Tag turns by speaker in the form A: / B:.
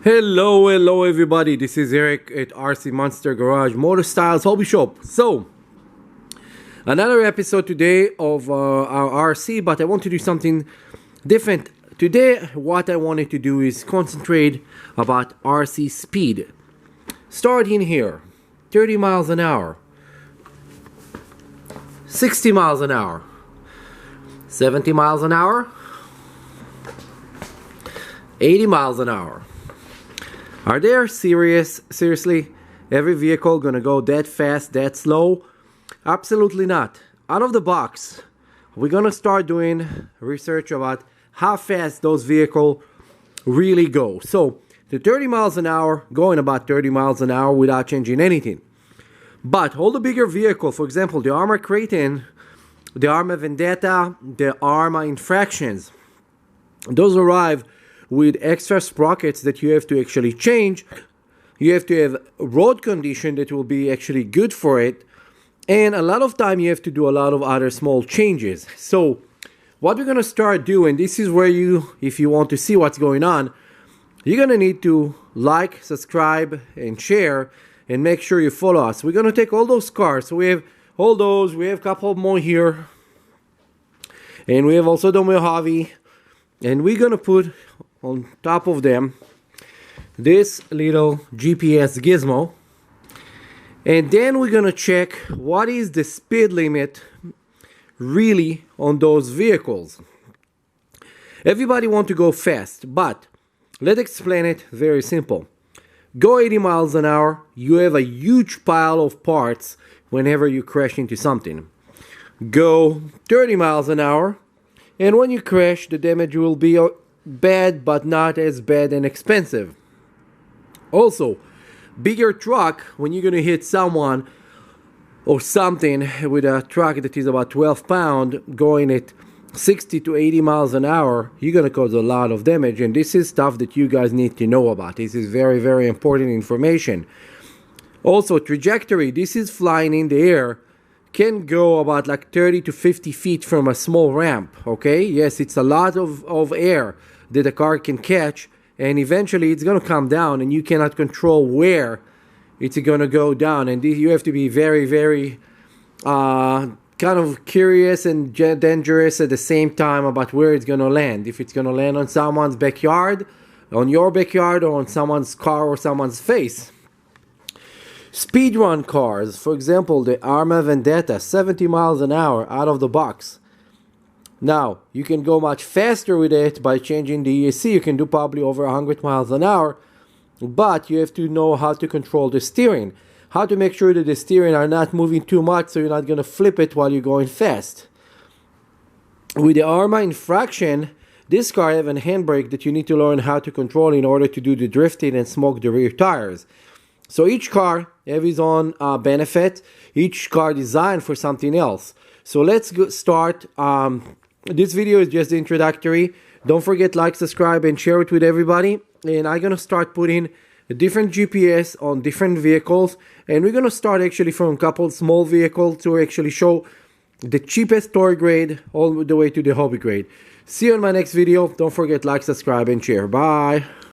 A: Hello everybody, this is Eric at RC Monster Garage MotoStyles Hobby Shop. So, another episode today of our RC, but I want to do something different. Today, what I wanted to do is concentrate about RC speed. Starting here, 30 miles an hour, 60 miles an hour, 70 miles an hour, 80 miles an hour. Are there seriously, every vehicle gonna go that fast, that slow? Absolutely not. Out of the box, we're gonna start doing research about how fast those vehicles really go. So, the 30 miles an hour, going about 30 miles an hour without changing anything. But all the bigger vehicles, for example, the Arma Kraton, the Arma Vendetta, the Arma Infractions, those arrive with extra sprockets that you have to actually change. You have to have road condition that will be actually good for it, and a lot of time you have to do a lot of other small changes. So what we're going to start doing, this is where you, if you want to see what's going on, you're going to need to like, subscribe and share, and make sure you follow us. We're going to take all those cars. So we have all those, we have a couple more here, and we have also the Mojave, and we're going to put on top of them this little GPS gizmo, and then we're gonna check what is the speed limit really on those vehicles. Everybody want to go fast, but let's explain it very simple. Go 80 miles an hour, you have a huge pile of parts whenever you crash into something. Go 30 miles an hour, and when you crash, the damage will be bad, but not as bad and expensive. Also, bigger truck, when you're gonna hit someone or something with a truck that is about 12 pounds going at 60 to 80 miles an hour, you're gonna cause a lot of damage, and this is stuff that you guys need to know about. This is very important information. Also, trajectory, this is flying in the air, can go about like 30 to 50 feet from a small ramp, okay? Yes, it's a lot of air that a car can catch, and eventually it's going to come down, and you cannot control where it's going to go down, and you have to be very kind of curious and dangerous at the same time about where it's going to land. If it's going to land on someone's backyard, on your backyard, or on someone's car or someone's face. Speedrun cars, for example, the Arma Vendetta, 70 miles an hour out of the box. Now, you can go much faster with it by changing the ESC. You can do probably over 100 miles an hour, but you have to know how to control the steering. How to make sure that the steering are not moving too much so you're not going to flip it while you're going fast. With the Arma Infraction, this car has a handbrake that you need to learn how to control in order to do the drifting and smoke the rear tires. So each car has its own benefit. Each car designed for something else. So let's start. This video is just introductory. Don't forget like, subscribe, and share it with everybody. And I'm gonna start putting a different GPS on different vehicles, and we're gonna start actually from a couple small vehicles to actually show the cheapest toy grade all the way to the hobby grade. See you in my next video. Don't forget like, subscribe, and share. Bye.